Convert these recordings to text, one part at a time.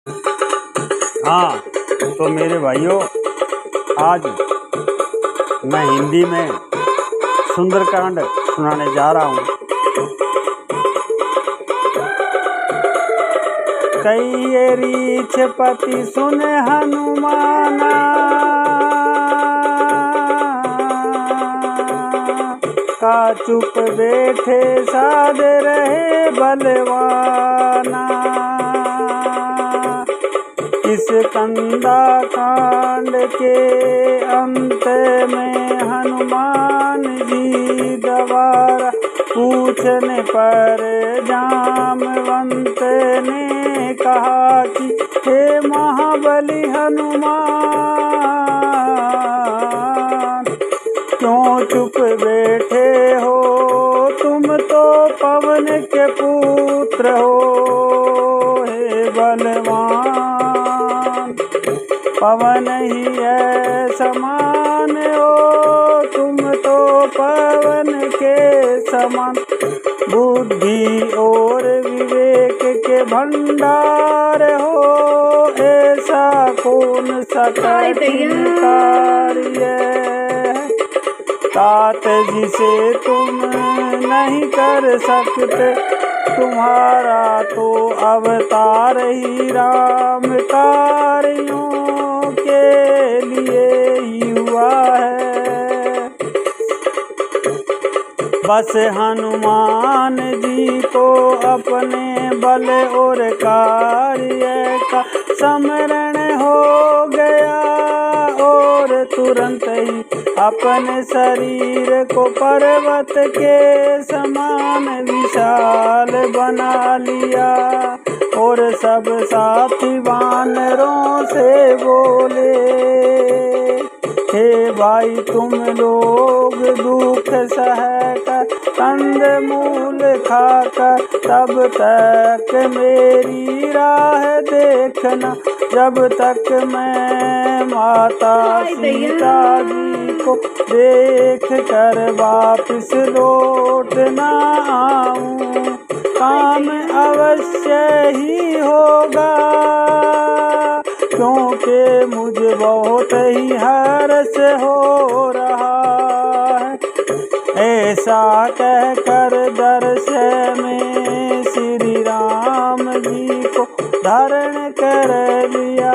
हाँ, तो मेरे भाइयों, आज मैं हिंदी में सुंदरकांड सुनाने जा रहा हूँ। कई रीछ पति सुन हनुमाना, का चुप बैठे साध रहे बलवाना। इस कंदा कांड के अंत में हनुमान जी द्वारा पूछने पर जामवंत ने कहा कि हे महाबली हनुमान, क्यों चुप बैठे हो? तुम तो पवन के पुत्र हो। हे बलवान, पवन ही है समान हो, तुम तो पवन के समान। बुद्धि और विवेक के भंडार हो, ऐसा कौन सा कठिन कार्य है तात जिसे तुम नहीं कर सकते। तुम्हारा तो अवतार ही राम कार्यों के लिए ही हुआ है। बस हनुमान जी को अपने बल और कार्य का स्मरण हो गया और तुरंत ही अपने शरीर को पर्वत के समान विशाल बना लिया और सब साथी वानरों से बोले, हे भाई, तुम लोग दुख सहकर कंदमूल खाकर तब तक मेरी राह देखना, जब तक मैं माता सीता जी को देख कर वापस लौट ना आऊं। काम अवश्य ही होगा, क्योंकि मुझे बहुत ही हर्ष हो रहा है। ऐसा कहकर दर्शन में श्री राम जी को धारण कर लिया।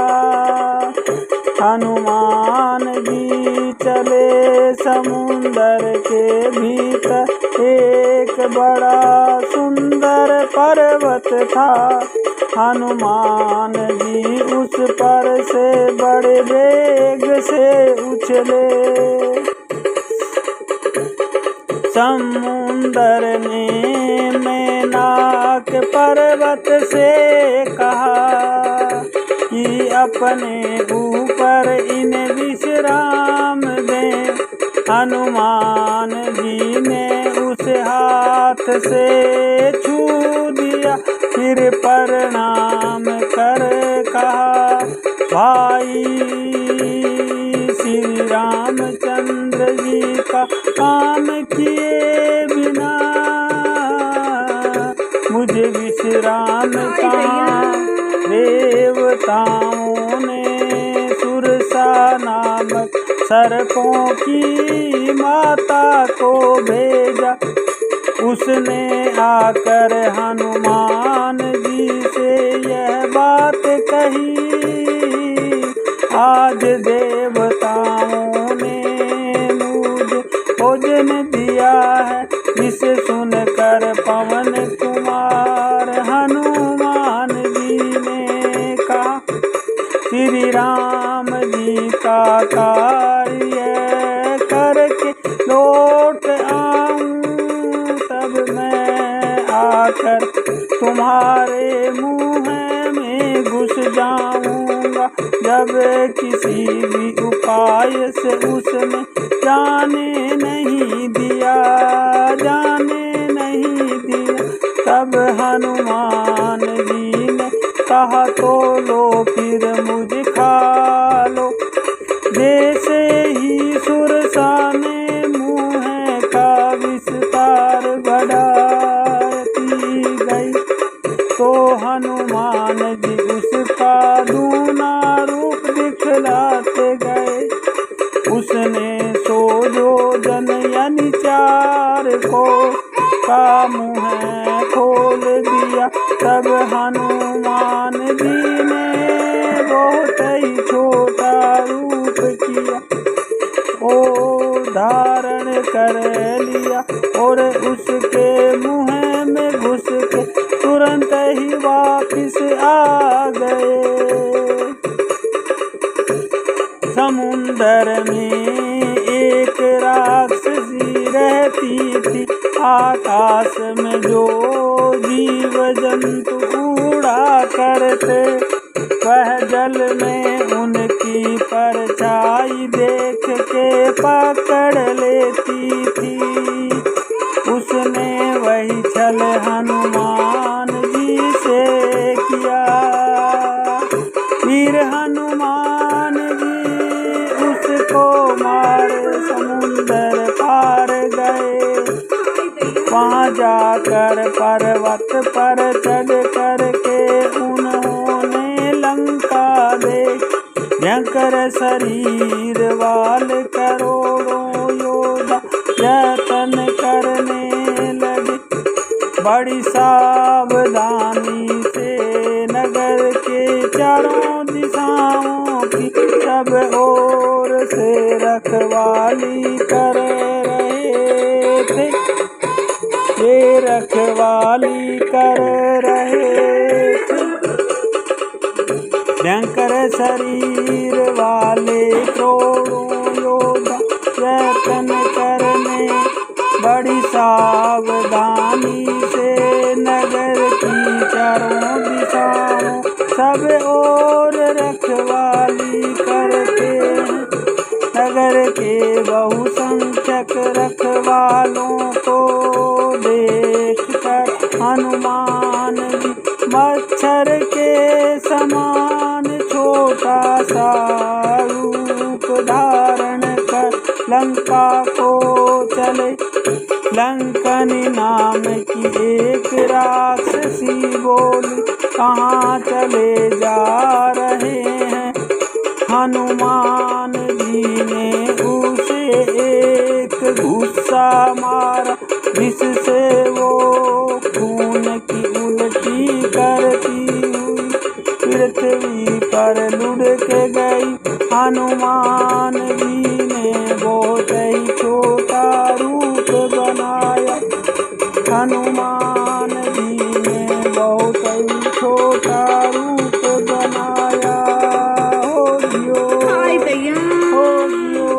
हनुमान जी चले समुंदर के भीतर, एक बड़ा सुंदर पर्वत था। हनुमान जी उस पर से बड़े वेग से उछले। समुंदर ने मेनाक पर्वत से कहा कि अपने ऊपर इन्हें विश्राम दें। हनुमान जी ने उस हाथ से छू दिया, फिर प्रणाम कर कहा, भाई, श्री रामचंद्र जी का काम किए बिना मुझे विश्राम कहाँ? देवताओं ने सुरसा नामक सर्पों की माता को भेजा। उसने आकर हनुमान जी से यह बात कही, आज देवताओं ने मुझे भोजन दिया है, जिसे सुनकर पवन कुमार हनुमान जी ने कहा, श्री राम जी का कार्य करके लौट आऊं, तब मैं आकर तुम्हारे मुँह में घुस जाऊंगा। जब किसी भी उपाय से उसने जाने नहीं दिया, तब हनुमान जी ने कहा, तो लो फिर मुझे खा लो। जैसे ही सुरसा ने मुँह का विस्तार बढ़ाती गई, तो हनुमान जी उसका का दूना रूप दिखलाते गए। उसने सुयोधन यानी 4 को का मुँह खोल दिया। तब हनुमान जी ने बहुत ही छोटा रूप किया, ओ धारण कर लिया और उसके मुँह में घुस के तुरंत ही वापिस आ गए। समुंदर में एक राक्षसी रहती थी, आकाश में जो जीव जंतु उड़ा करते, वह जल में उनकी परछाई देख के पकड़ लेती थी। उसने वही छल हनुमान जी से किया। वीर हनुमान जी उसको मार समुंदर पार गए। वहाँ जाकर पर्वत पर चढ़ कर के उन्होंने लंका देख। भयंकर शरीर वाल करोड़ों योद्धा यत्न करने लगे। बड़ी सावधानी से नगर के चारों दिशाओं की सब ओर से रखवाली कर रहे थे। ये रखवाली कर रहे थे। भयंकर शरीर वाले करोड़ों योद्धा यत्न करने बड़ी सावधानी से नगर की चारों दिशाओं सब ओर रखवाली करते हैं। नगर के बहुसंख्यक रखवालों को देखकर हनुमान जी मच्छर के समान छोटा सा रूप धारण कर लंका को चले। लंकनी नाम की एक राक्षसी बोली, कहाँ चले जा रहे हैं? हनुमान जी ने उसे एक गुस्सा मारा, जिससे वो खून की उल्टी करती हुई पृथ्वी पर लुढ़क गई। हनुमान जी ने बहुत ही छोटा रूप बनाया। हनुमान जी ने बहुत ही छोटा रूप बनाया। हो जियो, हो जियो,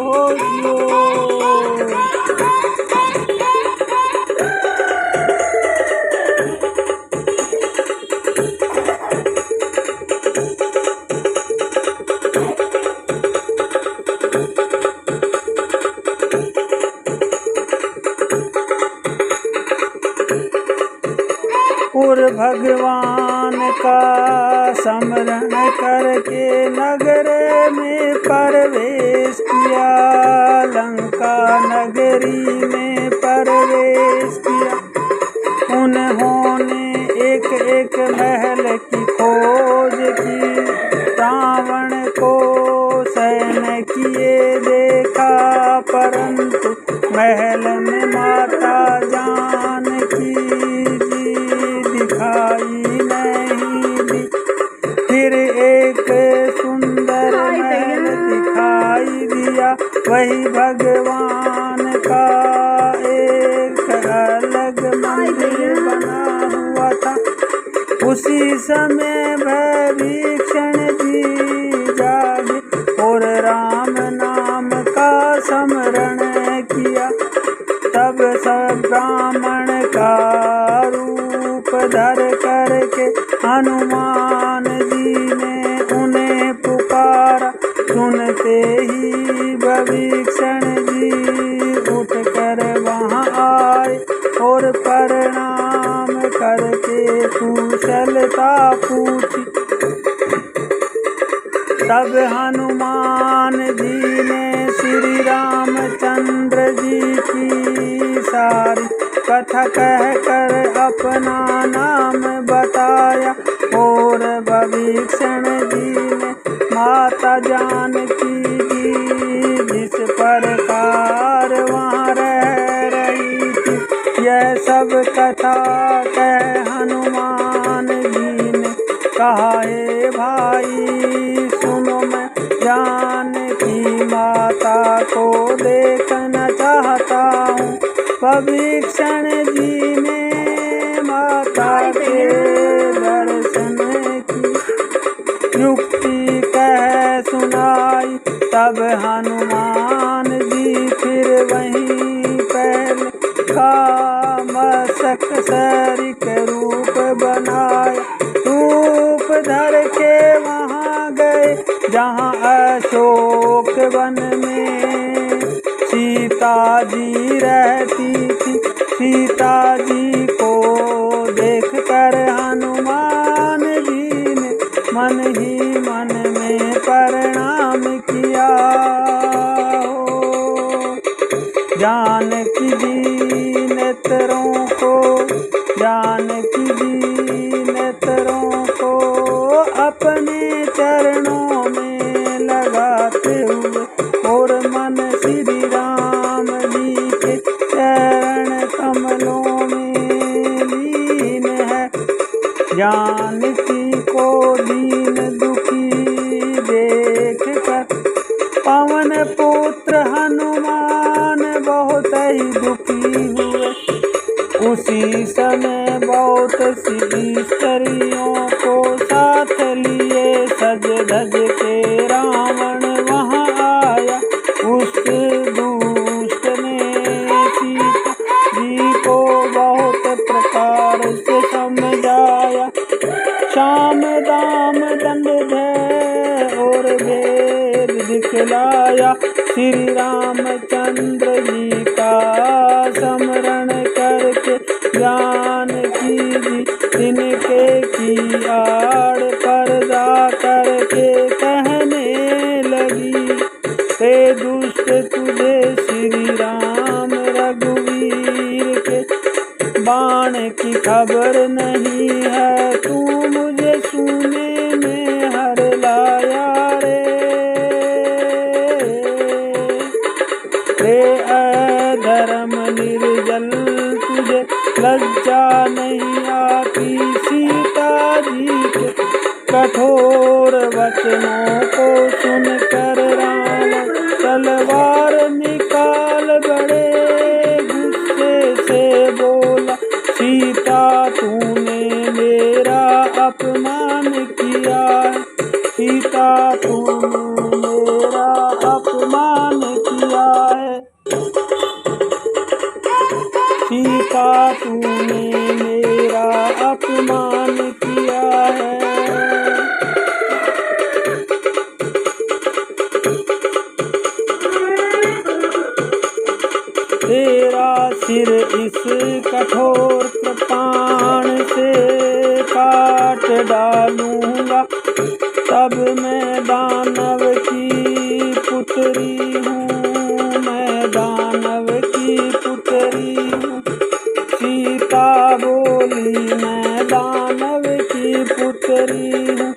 हो जियो। और भगवान का स्मरण करके नगर में प्रवेश किया। लंका नगरी में प्रवेश किया। उन्होंने एक एक महल की खोज की। रावण को सैन्य किए देखा, परंतु महल में माता जानकी जी दिखाई नहीं दी। फिर एक सुंदर महल दिखाई दिया, वही भगवान का एक अलग मंदिर बना हुआ था। उसी समय भीषण जी जागे और राम नाम का स्मरण किया। तब सब ब्राह्मण का रूप धर करके हनुमान जी ने उन्हें पुकारा। सुनते ही भीषण जी उठ कर वहाँ आए और प्रणाम करके कुशलता पूछी। तब हनुमान जी ने श्री रामचंद्र जी की सारी कथा कह कर अपना नाम बताया। ओ और विभीषण जी ने माता जानकी जी जिस प्रकार वहाँ रह रही थी, यह सब कथा कह हनुमान जी ने कहा, हे भाई सुनो, मैं जानकी माता को देखना चाहता हूँ। विभीषण जी ने माता के दर्शन की युक्ति कह सुनाई, तब हनुमान जी फिर वहीं पहले कामसक सरिक रूप बनाया, रूप धर के वहाँ गए जहाँ अशोक वन में सीता जी रहती थी। सीता जी को देख कर हनुमान जी ने मन ही मन में प्रणाम किया। जानकी जी नेत्रों को, जानकी जी नेत्रों को अपने चरणों में लगाते हुए और मन श्री राम जी के चरण कमलों में लीन है। जानकी को दीन दुखी देख कर पवन पुत्र हनुमान बहुत ही दुखी हुए। उसी समय बहुत सी स्त्रियों को साथ लिए सज धज के रावण वहाँ आया। उस दुष्ट ने सीता जी को बहुत प्रकार से समझाया, शाम दाम दंड भय और भेद दिखलाया। श्री रामचंद्र जी का स्मरण करके जानकी जी तिनके की आड़ पर्दा करके कहने लगी, हे दुष्ट तुझे श्री राम रघुवीर के बाण की खबर नहीं है, तू मुझे सुने में हर लाया रे। अधर्म निर्जल तुझे लज्जा नहीं आती, सीता जी के कठोर वचनों को सुनकर रावण तलवार निकाल बड़े गुस्से से बोला, सीता तूने मेरा अपमान किया है, सीता तूने मेरा अपमान किया है, सीता तूने मेरा अपमान किया है। तेरा सिर इस कठोर कृपाण से काट डालूंगा, तब मैं दानव की पुत्री हूँ, मैं दानव की पुत्री हूँ। सीता बोली मैं दानव की पुत्री हूँ।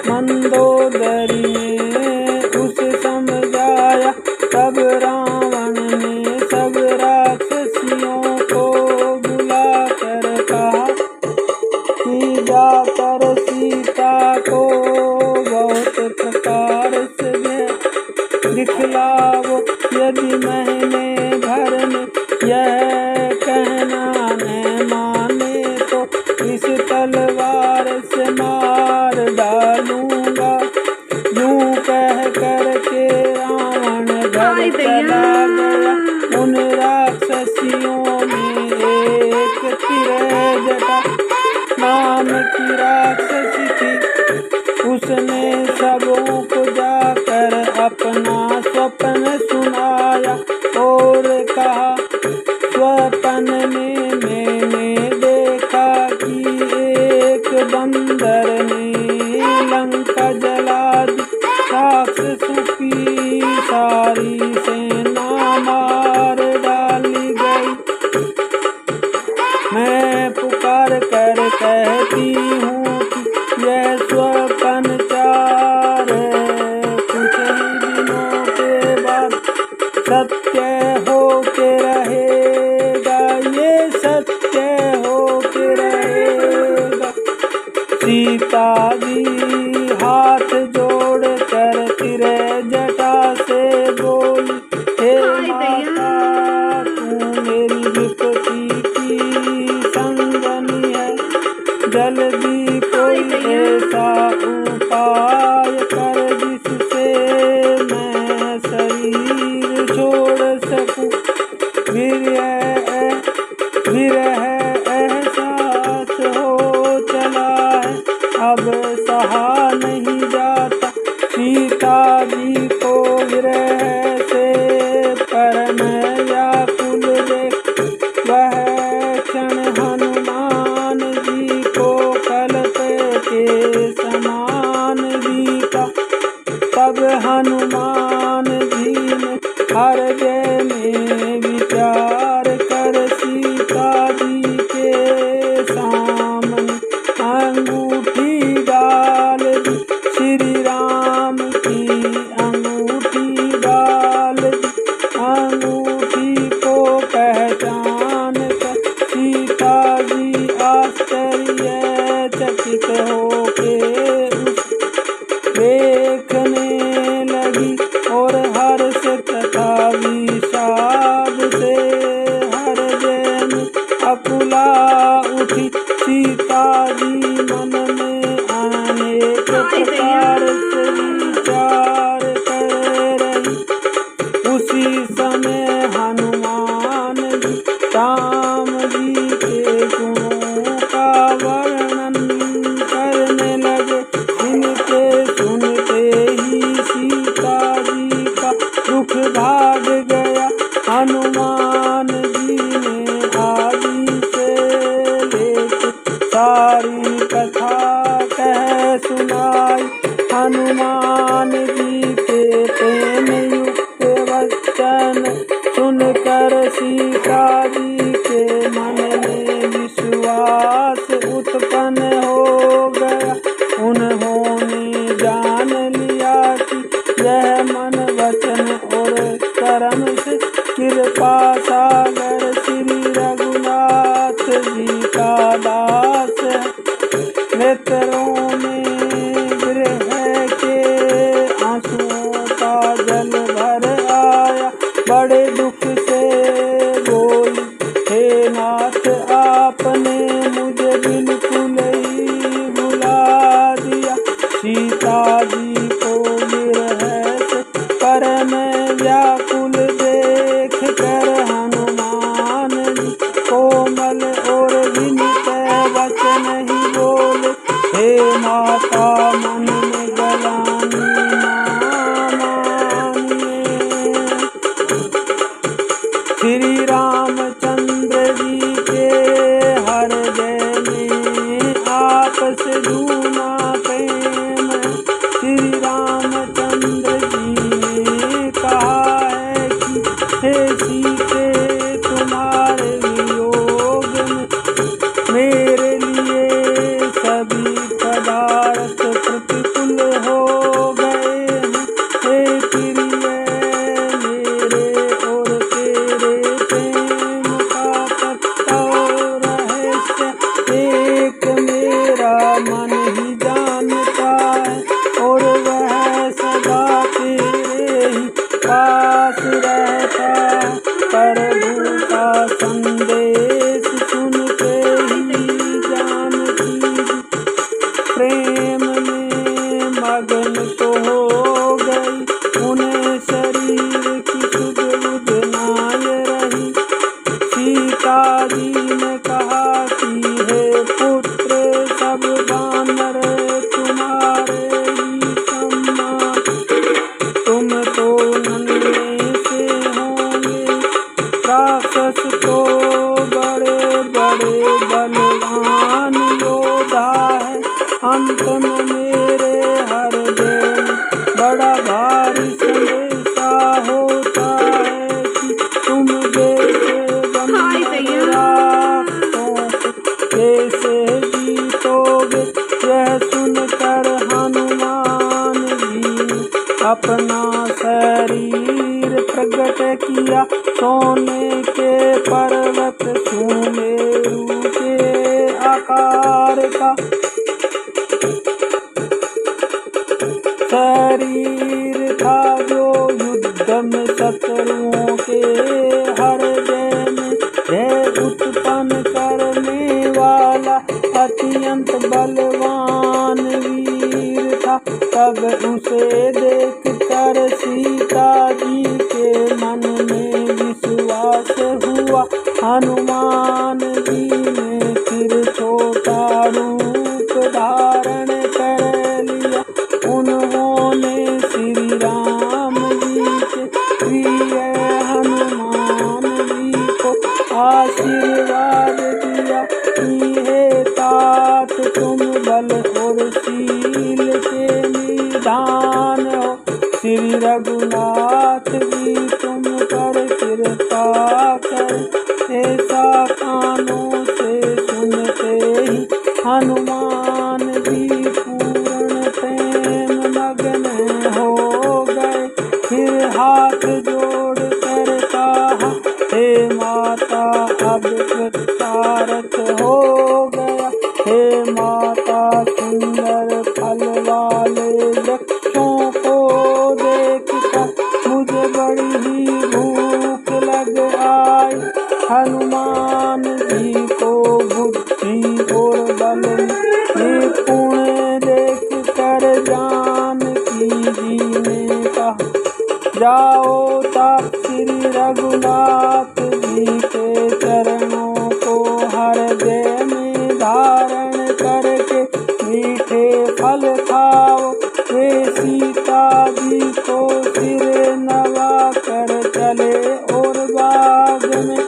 मंदोदरी ने उसे समझाया, तब रावण ने सब राक्षसियों को बुला कर कहा कि जाकर सीता को बहुत प्रकार से दिखलाओ, यदि महीने भर में यह कहना न माने तो इस तलवार से मार डालूंगा। यूं कह कर के रावण घर चला गया। उन राक्षसियों में एक तिरजटा नाम की राक्षसी थी, उसने सबों को जाकर अपना स्वप्न सुनाया और कहा, स्वप्न में मैंने देखा कि एक बंदर ने लंका जला दी, राक्षसों की सारी सेना मार डाली गई। मैं पुकार कर कहती हूँ कि सीता जी हाथ जोड़ कर तिरे जटा से बोली, हे माता तू मेरी विपत्ति की संगनी है, जल्दी कोई ऐसा उपाय कर जिससे मैं शरीर छोड़ सकूं। विरह एहसास हो चला है, अब सहा नहीं जाता सीता जी को विरह से, परम व्याकुल देख वह क्षण हनुमान जी को कल्प के समान बीता। तब हनुमान जी ने हृदय में विचार कर सीता जी के सामने अंगूठी डाल दी, श्री राम की अंगूठी डाल दी। अंगूठी को पहचान कर सीता जी आश्चर्यचकित होके देखने लगी, और हर्ष तथा विषाद से हृदय में अकुला उठी। सीता जी मन में अनेक प्रकार से विचार कर रही। उसी समय हनुमान जी राम जी के गुणों का वर्णन करने लगे। इनके सुनते ही सीता जी का दुख भाग गया। हनुमान जी ने आदि से लेकर सारी कथा कह सुनाई। हनुमान जी के प्रेम युक्त वचन सुनकर सीता जी के मन में विश्वास उत्पन्न हो गया। उन्होंने जान लिया कि यह मन वचन और कर्म से कृपा सागर श्री रघुनाथ जी का दास है। नेत्रों में विरह के आंसुओं का जल भर आया। बड़े दुख से बोली, हे नाथ आपने मुझे बिल्कुल ही भुला दिया। सीता जी को विरह से परम व्याकुल देख कर हनुमान जी कोमल और विनीत वचन ही बोले, हे माता मन में गलानी ना मानिए। श्री रामचंद्र जी के हृदय में आपस जूना प्रेम। श्री रामचंद्र जी ने कहा है कि हे सीते तुम्हारे वियोग में मेरे लिए सभी पदार्थ प्रतिकूल हो गए हैं। हे प्रिय मेरे और तेरे प्रेम का पत्ता रहस्य एक मेरा मन ही जानता है, और वह सदा तेरे ही पास रहता है। प्रभु का संदेश सुनते ही जानकी प्रेम में मगन तो हो गई। उन्हें शरीर की सुध बुध नाय रही। सीता जी ने कहा कि हे पुत्र सब वानर तुम्हारे ही समान, तुम तो नन्हे से होंगे। राक्षस तो बड़े बड़े बलवान योद्धा है। अंत में मेरे हृदय में बड़ा भारी संदेशा होता है कि तुम जैसे कैसे जीतोगे। यह सुनकर हनुमान जी ने अपना शरीर प्रकट किया। सोने के पर्वत सुमेरु के आकार का शरीर था जो युद्ध में शत्रुओं के हृदय में भय उत्पन्न करने वाला अत्यंत बलवान वीर था। तब उसे देख कर सीता जी के मन में विश्वास हुआ। हनुमान जी ने फिर छोटा रूप धारण कर लिया। उन्होंने श्री राम जी के प्रिय हनुमान जी को आशीर्वाद दिया कि हे तात, तुम बल और शील के निधान हो। श्री रघुनाथ जी तुम पर कृपा कर। ऐसा कानों से सुनते ही हनुमान जी पूर्ण प्रेम मग्न हो गए। फिर हाथ जोड़ कर कहा, हे माता अब कृतार्थ हो गया। हे माता सुंदर फल वाले वृक्षों को देखकर मुझे बड़ी ही भूख लग आई। हनुमान जी को बुद्धि और बल निपुण देख कर जानकी जी ने कहा, जाओ तात श्री रघुनाथ जी के चरणों को हृदय में धारण करके मीठे फल खाओ। वे सीता जी को सिर नवा कर चले और बाग में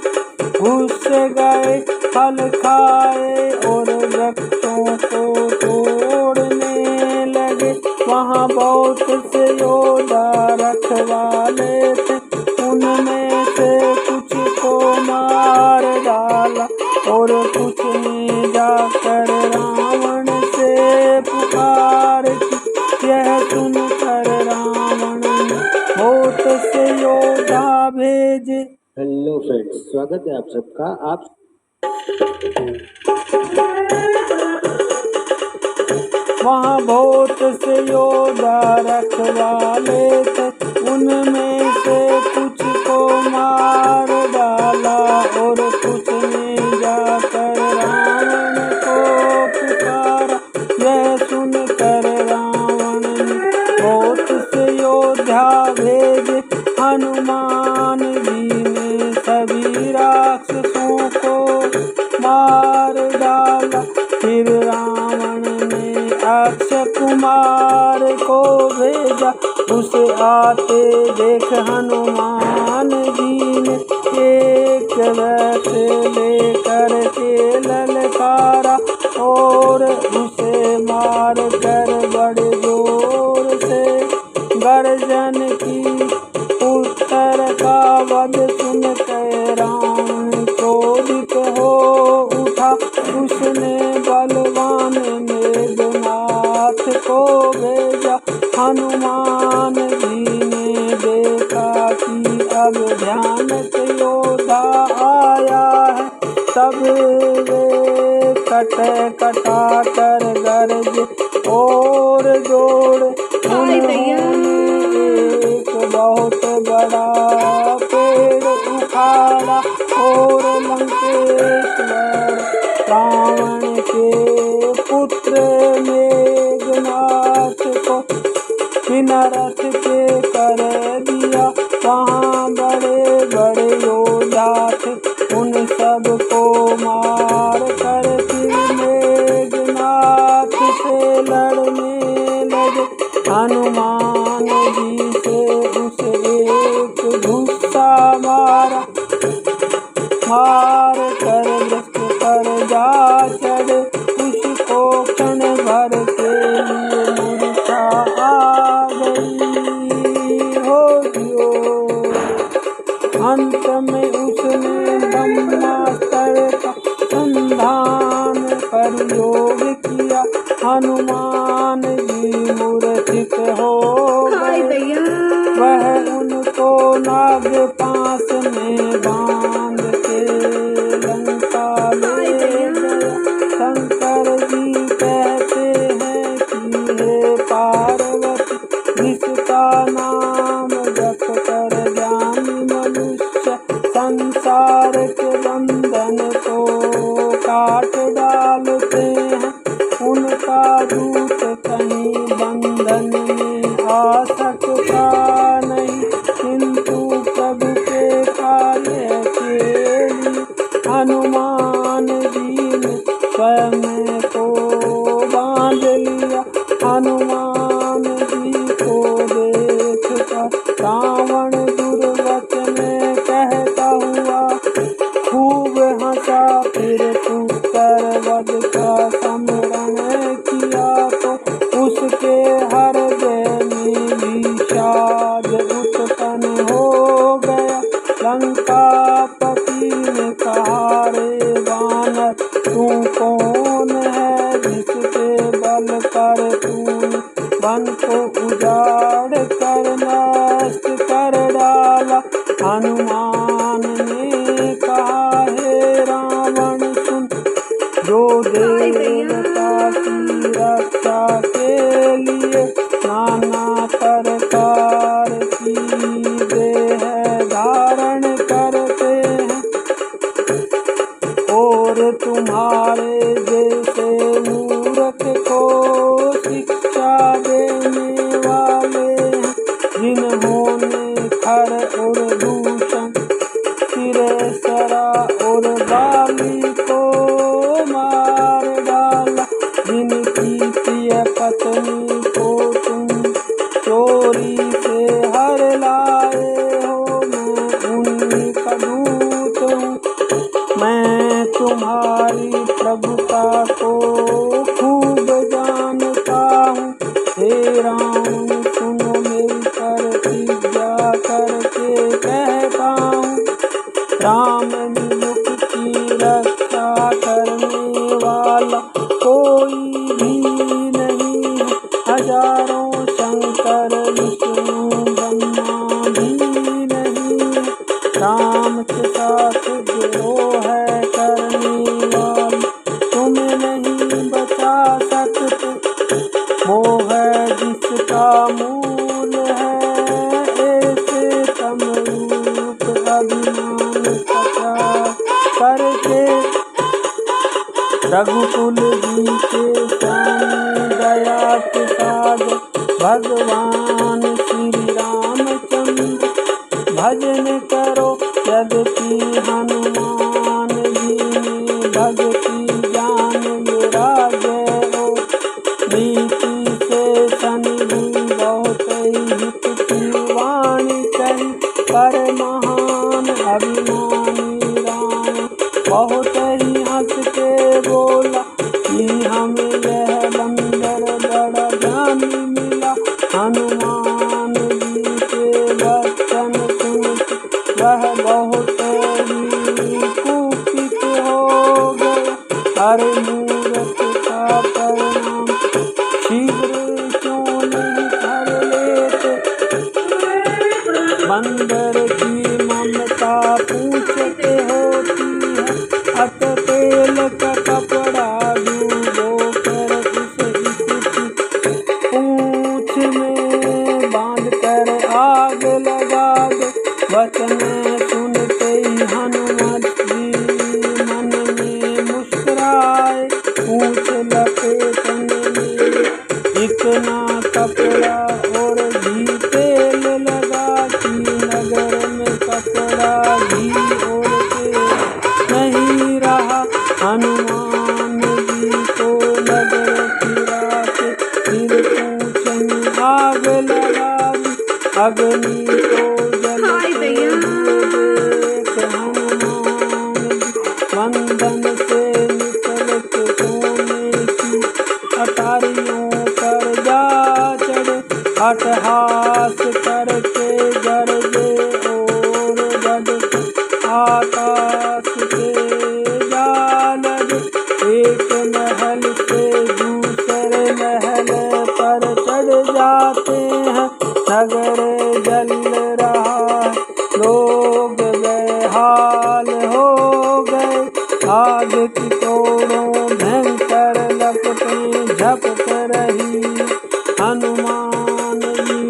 घुस गए। फल खाए और वृक्षों को तोड़ने लगे। वहाँ बहुत से योद्धा रखवाले थे। उनमें से कुछ को मार डाला और कुछ ने जाकर रावण से पुकार की। यह सुनकर रावण ने बहुत से योद्धा भेजे। हेलो फ्रेंड्स, स्वागत है आप सबका। आप वहाँ बहुत से योद्धा रखवाले थे। उनमें से कुछ को मार डाला और कुछ ने जाकर रावण को पुकारा। यह सुनकर रावण ने बहुत से योद्धा भेजे। हनुमान जी ने सभी राक्षसों को मार डाला। फिर रावण ने अक्षय कुमार को भेजा। उसे आते देख हनुमान जी ने एक रथ लेकर के ललकारा और उसे मार कर बड़े जोर से गर्जन की। उत्तर का वध सुनकर रावण क्रोधित हो उठा। उसने बलवान मेघनाथ को भेजा। हनुमान जी ने देखा कि अब भयानक योद्धा आया है। तब वे कटा कर गरज और जोड़ उन्होंने एक बहुत बड़ा पेड़ उखाड़ा और लंकेश्वर रावण के पुत्र मेघनाथ को बिना रथ के कर दिया। वहाँ बड़े बड़े योद्धा थे। उन सब को मार कर फिर मेघनाथ से लड़ने लगे। हनुमान जी से उसे एक घुस्सा मार कर वृक्ष पर जा चढ़े। उसको क्षण भर के लिए मूर्छा आ गई हो दियो। अंत में उसने ब्रह्मास्त्र का संधान प्रयोग किया। हनुमान जी मूर्छित हो गए। वह उनको नाग पास में बांध के लंका ले गया। शंकर जी कहते हैं कि हे पार्वती, हनुमान जी को देख कर रावण दुर्वचन कहता हुआ खूब हंसा। फिर पुत्र वध का स्मरण किया तो उसके हृदय में विषाद उत्पन्न हो गया। लंकापति ने कहा, रे वानर, तू कौन है जिसके बल पर तूने वन को उजाड़ कर नष्ट कर डाला। हनुमान ने कहा, हे रावण सुन, जो देवता की रक्षा के लिए नाना प्रकार की देह धारण करते हैं और तुम्हारे जैसे मूर्ख को शिक्षा देने वाले हैं, जिन्होंने खर और दूषण, तिरस्करा और बाली को मार डाला। जिनकी प्रिय पत्नी को तुम चोरी से हर लाए हो, मैं उन्हीं का दूत हूँ। मैं तुम्हारी प्रभुता को खूब जानता हूँ। हे राम, सुनो मेरी प्रतिज्ञा करके कहता हूँ, राम नियुक्ति रक्षा करने वाला कोई भी नहीं है। हजारों शंकर विष्णु ब्रह्मा भी नहीं है। राम के साथ द्रोह करने वाले तुम नहीं बचा सकते। मोह जिसका मूल है, ऐसे तमरूप अभिमान प्रचार करके रघुकुल जी के स्वामी दया के सागर भगवान श्री रामचंद्र भजन करो। यद्यपि हनुमान जी में भक्ति ज्ञान वैराग्य हो, नीति से शनि बहुत हित की वाणी कही, पर महान अभिमानी राम बहुत ही हंस के बोला कि हमें यह बंदर बड़ा ज्ञानी मिला। हनुमान जी के वचन सुन वह बहुत ही कुपित हो गया। अरे मूर्ख का परिणाम शीघ्र क्यों नहीं कर लेते। बंदर की ममता पूछते होती है, अत तेल का कपड़ा डूबो कर इसकी पूंछ में बांध कर आग लगा दो। वचन सुनते ही हनुमत जी मन में मुस्कुराए। पूंछ लपेटने में इतना कपड़ा और घी तेल लगा कि नगर में कपड़ा घी और तेल नहीं रहा। हनुमान जी को नगर फिरा के फिर पूंछ में आग लगा दी। अग्नि को जलते हुए देख हनुमान जी बंधन से निकल के सोने की अटारियों पर जा चढ़े। अट्टहास करके गरजे और बढ़ते आकाश से जा लगे। एक महल से दूसरे महल पर चढ़ जाते हैं। नगर जल रहा है, लोग बेहाल हो गए। आग की कोड़ों भयंकर लपटें झपट रही। हनुमान जी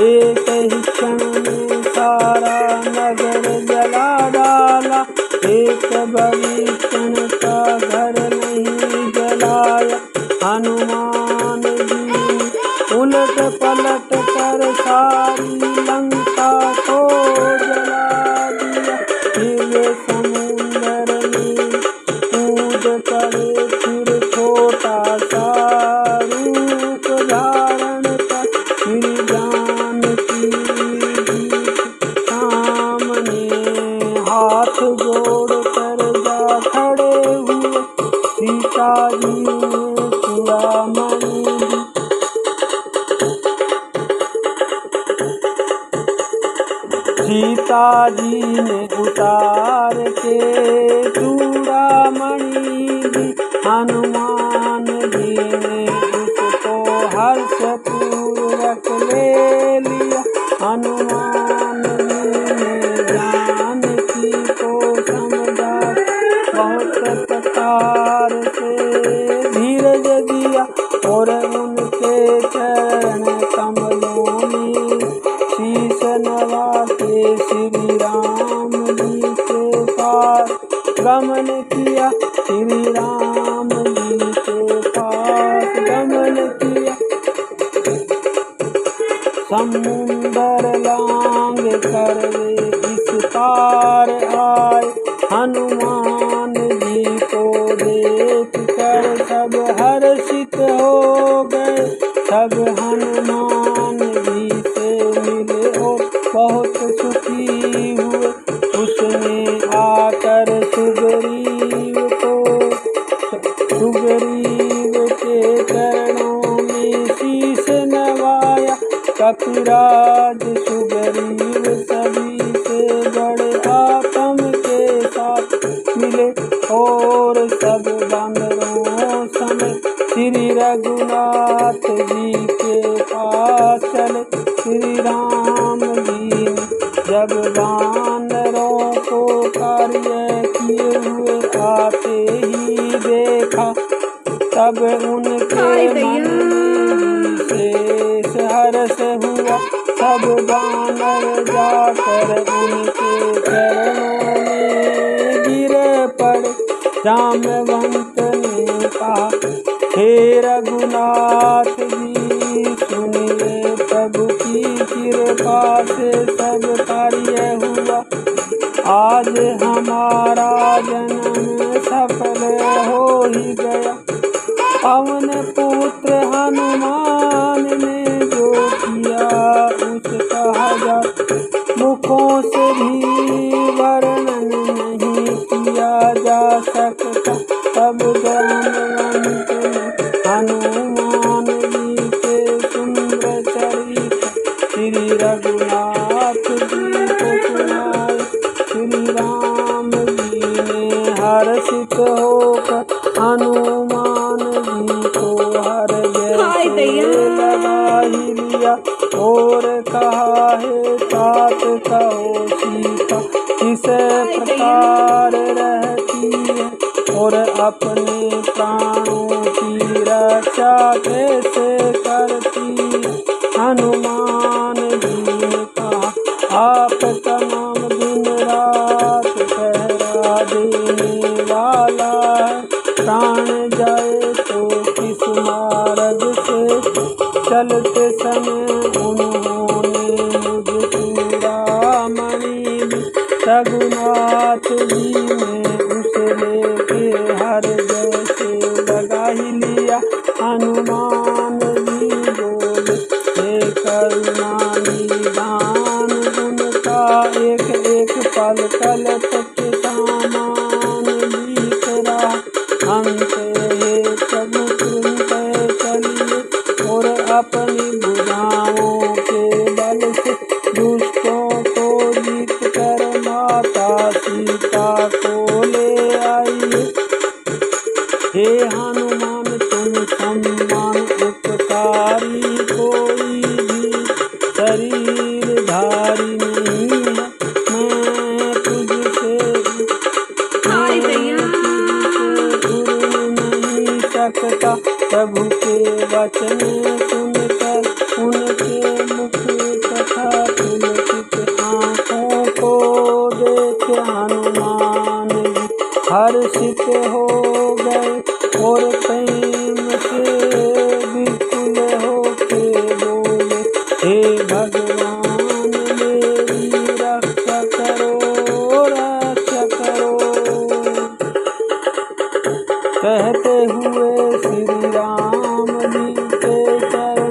एक ही क्षण में सारा नगर जला डाला। एक बड़ी क्षण का घर नहीं जलाया। हनुमान जी उलट पलट कर सारी लंका को जला दिया। फिर समुंदर में कूद पड़े, फिर छोटा सा रूप धारण कर श्री जानकी जी सामने हाथ जोड़ कर जा खड़े हुए सीता जी ने चूड़ामणि दी। सीता जी ने उतार के चूड़ामणि दी। हनुमान जी ने उसको हर्षपूर्वक ले लिया। हनुमान जी ने जानकी को समझा बहुत प्रकार से धीरज दिया और उनके चरण कमलों में शीश नवा के श्री राम जी के पास गमन किया। श्री राम जी के पास गमन किया। समुंदर लांग कर वे इस पार आए। हनुमान जी को देख कर सब हर्षित हो गए। सब हनुमान जी से मिले और बहुत सुखी हुए। उसने आकर सुग्रीव के चरणों में शीश नवाया। कपिराज सुग्रीव सभी से बड़े आत्म के साथ मिले और सब वानरों समेत श्री रघुनाथ जी के पास चले। श्री राम जी ने जब वानरों को कार्य किए हुए आते ही देखा तब उनके मन में विशेष हर्ष हुआ। सब वानर जाकर उनके चरणों में गिरे पड़े। जामवंत ने कहा, हे रघुनाथ जी सुनिए, प्रभु की कृपा से सब कार्य हुआ। आज हमारा जन्म सफल हो ही गया। पवन पुत्र हनुमान ने जो किया उसका हजार मुखों से भी वर्णन नहीं किया जा सकता। तब जामवंत ने हनुमान जी के सुंदर चरित्र श्री रघुनाथ जी को सुनाए। श्री राम जी ने हर्षित होकर हनुमान जी को हृदय से लगा ही लिया और कहा, हे तात कहो सीता किस प्रकार रहती है और अपने प्राणों की रक्षा कैसे करती है। हनुमान जी ने कहा, आपका नाम दिन रात पहरा देने वाला है। प्राण जाए तो किस मार्ग से चलते समय उन्होंने मुझे चूड़ामणि दी। रघुनाथ जी ने उसे लेके हृदय से लगा ही लिया। हनुमान जी बोले, हे करुणा निधान उनका एक एक पल कल तक सामान बीत रहा। हमसे हे प्रभु कृपा चलिए और अपनी भुजाओं के बल से दुष्टों को जीत कर माता सीता को ले आइए। हे हनुमान तुम सम्मान उपकारी कोई भी शरीरधारी नहीं है। मैं तुझसे नहीं सकता। प्रभु के वचन सुनकर उनके मुख तथा पुलकित आँखों को देख हनुमान जी हर्षित हो गए और प्रेम से विपुल होके बोले, हे भगवान मेरी रक्षा करो, रक्षा करो। कहते हुए श्री राम जी के चरण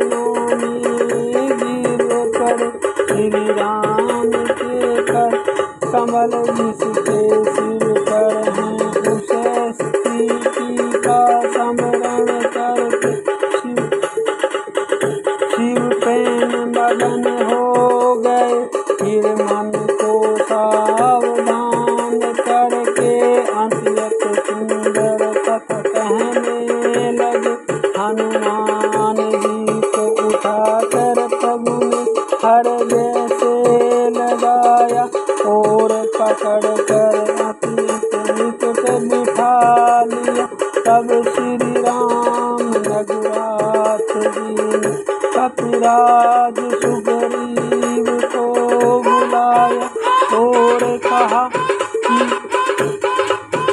शिव प्रेम मगन हो गए, फिर मन को सावधान करके अत्यंत सुंदर कथा कहने लगे। हनुमान जी को उठाकर प्रभु ने हृदय से लगाया और पकड़ कर अत्यंत निकट बिठा लिया। तब श्री राम रघुनाथ जी ने कपिराज सुग्रीव को बुलाया और कहा कि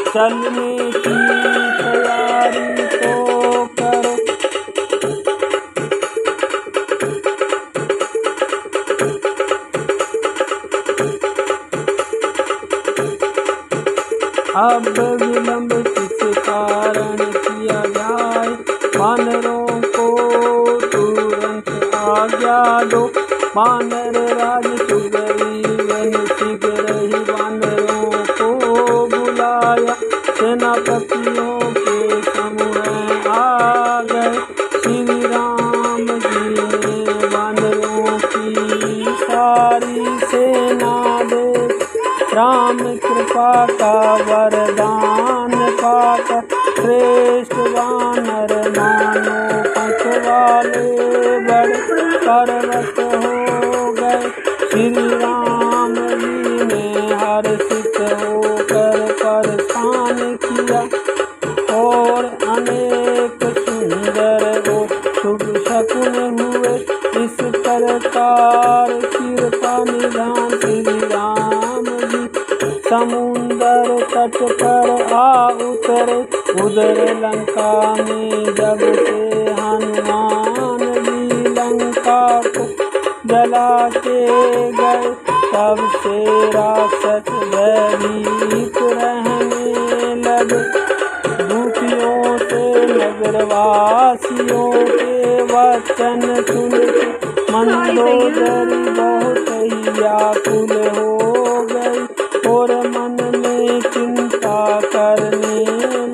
चलने की तैयारी तो करो। अब विलंब किस कारण किया जाए, वानरों को तुरंत आज्ञा दो। वानर राज सुग्रीव शीघ्र ही वानरों को बुलाया, सेनापतियों के समूह आ गए। श्री राम जी ने वानरों की सारी सेना देख राम कृपा का वरदान पाकर श्रेष्ठ वानर मानो पंख वाले बड़े पर्वत हो गए। श्री राम जी ने हर्षित होकर प्रस्थान किया और अनेक सुंदर और शुभ शकुन हुए। इस प्रकार कृपा निधान श्री राम जी समुंदर तट पर आ उतरे। उधर लंका में जब से हनुमान जी लंका को जला के गए, तब से राक्षस भयभीत रहने लगे। दूतियों से नगरवासियों के वचन सुन के मंदोदरी बहुत ही व्याकुल हो गई और मन में चिंता करने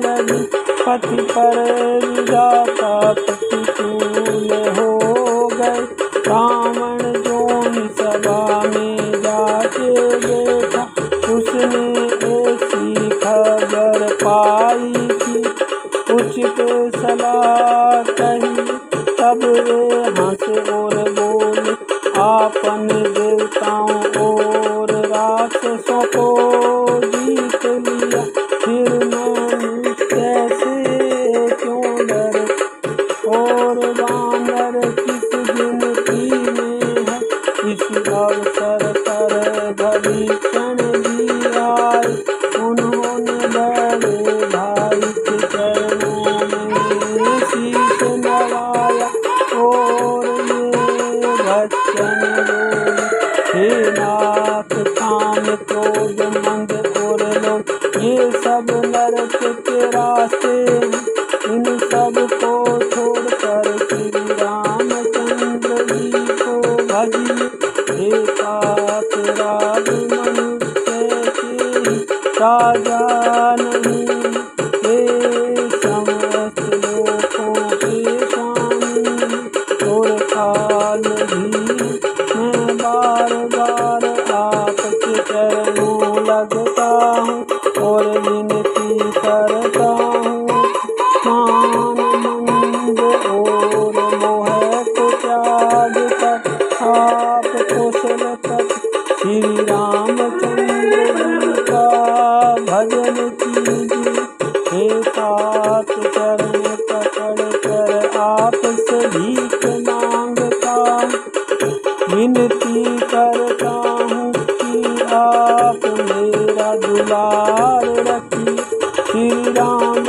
लगी। पति पर विधाता प्रतिकूल हो गए। रावण जो सभा में जाके देखा, उसने ऐसी खबर पाई कि उचित सलाह कही। तब वे हंसे और बोले, आपन देवताओं और राक्षसों को जीत लिया, फिर मनुष्य से क्यों डरे? और वानर किस गिनती में है, इस अवसर पर भविष्यण भी आए। उन्होंने बड़े भाई के चरणों में शीश नवाया और ये वचन बोले, हे नाथ काम क्रोध मंद और लोभ, ये सब नरक के रास्ते हैं। इन सब को छोड़कर श्री रामचंद्र जी को भजिए। हे तात राज मनुष्य के राजा नहीं, हे समस्त लोकों के स्वामी और काल भी। मैं बार बार आपके चरणों लगता हूँ और विनती करता हूँ, मान मंद और मोह को त्याग कर आप कुशलपति श्री रामचंद्र जी का भजन कीजिए। हे तात चरण पकड़ कर आपसे भीख मांगता हूँ, विनती करता हूँ कि आप मेरा दुलार रखिए। श्री राम